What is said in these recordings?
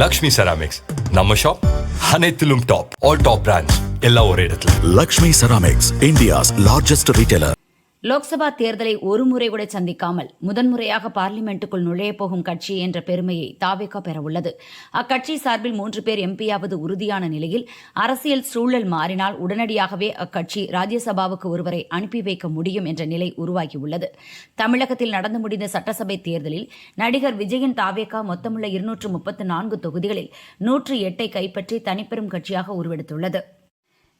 Lakshmi ceramics நம்ம shop அனைத்திலும் top. All top brands எல்லாம் ஒரே இடத்துல. Lakshmi ceramics, India's largest retailer. Lok Sabha தேர்தலை ஒருமுறை கூட சந்திக்காமல் முதன்முறையாக பார்லிமெண்ட்டுக்குள் நுழையப் போகும் கட்சி என்ற பெருமையை தாவேகா பெறவுள்ளது. அக்கட்சி சார்பில் 3 பேர் எம்பியாவது உறுதியான நிலையில் அரசியல் சூழல் மாறினால் உடனடியாகவே அக்கட்சி ராஜ்யசபாவுக்கு ஒருவரை அனுப்பி வைக்க முடியும் என்ற நிலை உருவாகியுள்ளது. தமிழகத்தில் நடந்து முடிந்த சட்டசபை தேர்தலில் நடிகர் விஜயின் தாவேகா மொத்தமுள்ள 234 தொகுதிகளில் 108 கைப்பற்றி தனிப்பெரும் கட்சியாக உருவெடுத்துள்ளது.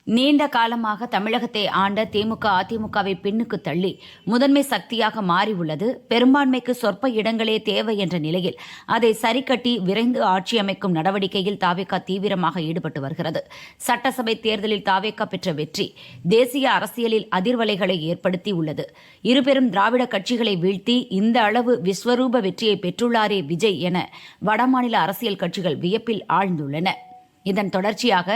நீண்ட காலமாக தமிழகத்தை ஆண்ட திமுக அதிமுகவை பின்னுக்கு தள்ளி முதன்மை சக்தியாக மாறியுள்ளது. பெரும்பான்மைக்கு சொற்ப இடங்களே தேவை என்ற நிலையில் அதை சரிக்கட்டி விரைந்து ஆட்சி அமைக்கும் நடவடிக்கையில் தாவேகா தீவிரமாக ஈடுபட்டு வருகிறது. சட்டசபை தேர்தலில் தாவேகா பெற்ற வெற்றி தேசிய அரசியலில் அதிர்வலைகளை ஏற்படுத்தி உள்ளது. இருபெரும் திராவிட கட்சிகளை வீழ்த்தி இந்த அளவு விஸ்வரூப வெற்றியை பெற்றுள்ளாரே விஜய் என வடமாநில அரசியல் கட்சிகள் வியப்பில் ஆழ்ந்துள்ளன. இதன் தொடர்ச்சியாக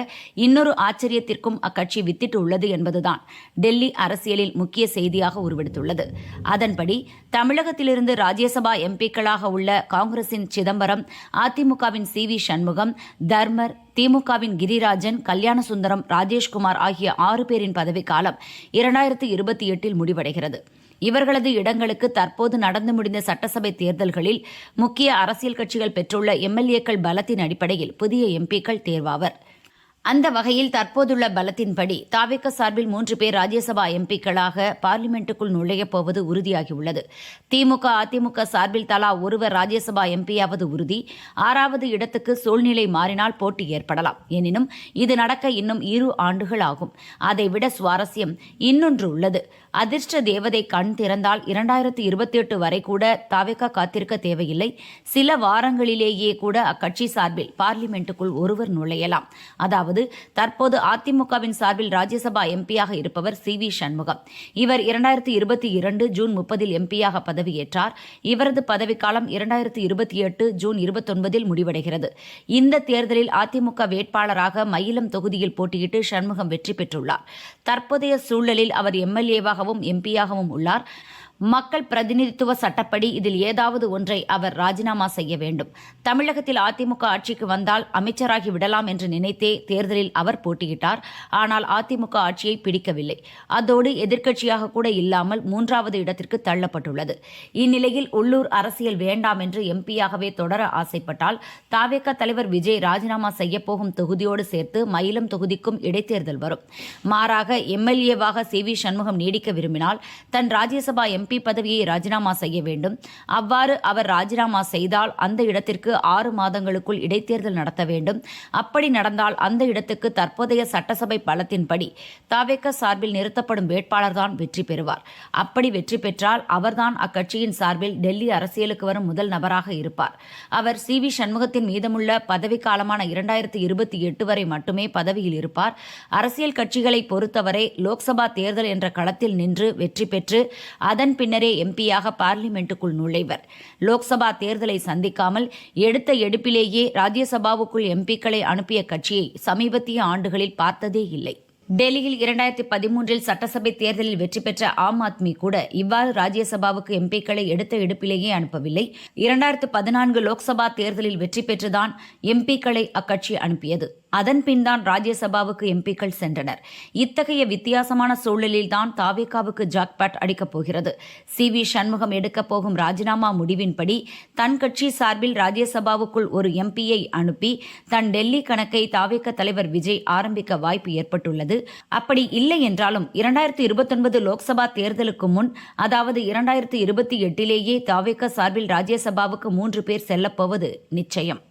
இன்னொரு ஆச்சரியத்திற்கும் அக்கட்சி வித்திட்டு உள்ளது என்பதுதான் டெல்லி அரசியலில் முக்கிய செய்தியாக உருவெடுத்துள்ளது. அதன்படி தமிழகத்திலிருந்து ராஜ்யசபா எம்பிக்களாக உள்ள காங்கிரசின் சிதம்பரம், அதிமுகவின் CV சண்முகம், தர்மர், திமுகவின் கிரிராஜன், கல்யாணசுந்தரம், ராஜேஷ்குமார் ஆகிய 6 பேரின் பதவிக்காலம் 2028 முடிவடைகிறது. இவர்களது இடங்களுக்கு தற்போது நடந்து முடிந்த சட்டசபை தேர்தல்களில் முக்கிய அரசியல் கட்சிகள் பெற்றுள்ள MLAக்கள் பலத்தின் அடிப்படையில் புதிய எம்பிக்கள் தேர்வாவர். அந்த வகையில் தற்போதுள்ள பலத்தின்படி தாவேகா சார்பில் 3 பேர் ராஜ்யசபா எம்பிக்களாக பார்லிமெண்ட்டுக்குள் நுழையப் போவது உறுதியாகியுள்ளது. திமுக அதிமுக சார்பில் தலா ஒருவர் ராஜ்யசபா எம்பியாவது உறுதி. 6வது இடத்துக்கு சூழ்நிலை மாறினால் போட்டி ஏற்படலாம். எனினும் இது நடக்க இன்னும் 2 ஆண்டுகள் ஆகும். அதைவிட சுவாரஸ்யம் இன்னொன்று உள்ளது. அதிர்ஷ்ட தேவதை கண் திறந்தால் 2028 வரை கூட தாவேகா காத்திருக்க தேவையில்லை. சில வாரங்களிலேயே கூட அக்கட்சி சார்பில் பார்லிமெண்ட்டுக்குள் ஒருவர் நுழையலாம். அதாவது தற்போது அதிமுகவின் சார்பில் ராஜ்யசபா எம்பியாக இருப்பவர் CV சண்முகம். இவர் 2022 ஜூன் 30 எம்பியாக பதவியேற்றார். இவரது பதவிக்காலம் 2028 ஜூன் 29 முடிவடைகிறது. இந்த தேர்தலில் அதிமுக வேட்பாளராக மயிலம் தொகுதியில் போட்டியிட்டு சண்முகம் வெற்றி பெற்றுள்ளார். தற்போதைய சூழலில் அவர் MLAவாகவும் எம்பியாகவும் உள்ளார். மக்கள் பிரதிநிதித்துவ சட்டப்படி இதில் ஏதாவது ஒன்றை அவர் ராஜினாமா செய்ய வேண்டும். தமிழகத்தில் அதிமுக ஆட்சிக்கு வந்தால் அமைச்சராகி விடலாம் என்று நினைத்தே தேர்தலில் அவர் போட்டியிட்டார். ஆனால் அதிமுக ஆட்சியை பிடிக்கவில்லை. அதோடு எதிர்க்கட்சியாக கூட இல்லாமல் 3வது இடத்திற்கு தள்ளப்பட்டுள்ளது. இந்நிலையில் உள்ளூர் அரசியல் வேண்டாம் என்று எம்பியாகவே தொடர ஆசைப்பட்டால் தாவேகா தலைவர் விஜய் ராஜினாமா செய்யப்போகும் தொகுதியோடு சேர்த்து மயிலம் தொகுதிக்கும் இடைத்தேர்தல் வரும். மாறாக MLAவாக CV சண்முகம் நீடிக்க விரும்பினால் தன் ராஜ்யசபா MP பதவியை ராஜினாமா செய்ய வேண்டும். அவ்வாறு அவர் ராஜினாமா செய்தால் அந்த இடத்திற்கு 6 மாதங்களுக்குள் இடைத்தேர்தல் நடத்த வேண்டும். அப்படி நடந்தால் அந்த இடத்துக்கு தற்போதைய சட்டசபை பலத்தின்படி தாவேகா சார்பில் நிறுத்தப்படும் வேட்பாளர்தான் வெற்றி பெறுவார். அப்படி வெற்றி பெற்றால் அவர்தான் அக்கட்சியின் சார்பில் டெல்லி அரசியலுக்கு வரும் முதல் நபராக இருப்பார். அவர் CV சண்முகத்தின் மீதமுள்ள பதவிக்காலமான 2028 வரை மட்டுமே பதவியில் இருப்பார். அரசியல் கட்சிகளை பொறுத்தவரை லோக்சபா தேர்தல் என்ற களத்தில் நின்று வெற்றி பெற்று அதன் பின்னரே எம்பியாக பார்லிமெண்ட்டுக்குள் நுழைவர். லோக்சபா தேர்தலை சந்திக்காமல் எடுத்த எடுப்பிலேயே ராஜ்யசபாவுக்குள் எம்பிக்களை அனுப்பிய கட்சியை சமீபத்திய ஆண்டுகளில் பார்த்ததே இல்லை. டெல்லியில் 2013 சட்டசபை தேர்தலில் வெற்றி பெற்ற ஆம் ஆத்மி கூட இவ்வாறு ராஜ்யசபாவுக்கு எம்பிக்களை எடுத்த எடுப்பிலேயே அனுப்பவில்லை. 2014 லோக்சபா தேர்தலில் வெற்றி பெற்றுதான் எம்பிக்களை அக்கட்சி அனுப்பியது. அதன் பின் தான் ராஜ்யசபாவுக்கு எம்பிக்கள் சென்றனர். இத்தகைய வித்தியாசமான சூழலில்தான் தாவேகாவுக்கு ஜாக்பாட் அடிக்கப் போகிறது. CV சண்முகம் எடுக்கப் போகும் ராஜினாமா முடிவின்படி தன் கட்சி சார்பில் ராஜ்யசபாவுக்குள் ஒரு எம்பியை அனுப்பி தன் டெல்லி கணக்கை தாவேகா தலைவர் விஜய் ஆரம்பிக்க வாய்ப்பு ஏற்பட்டுள்ளது. அப்படி இல்லை என்றாலும் 2029 லோக்சபா தேர்தலுக்கு முன், அதாவது 2028 தாவேகா சார்பில் ராஜ்யசபாவுக்கு 3 பேர் செல்லப்போவது நிச்சயம்.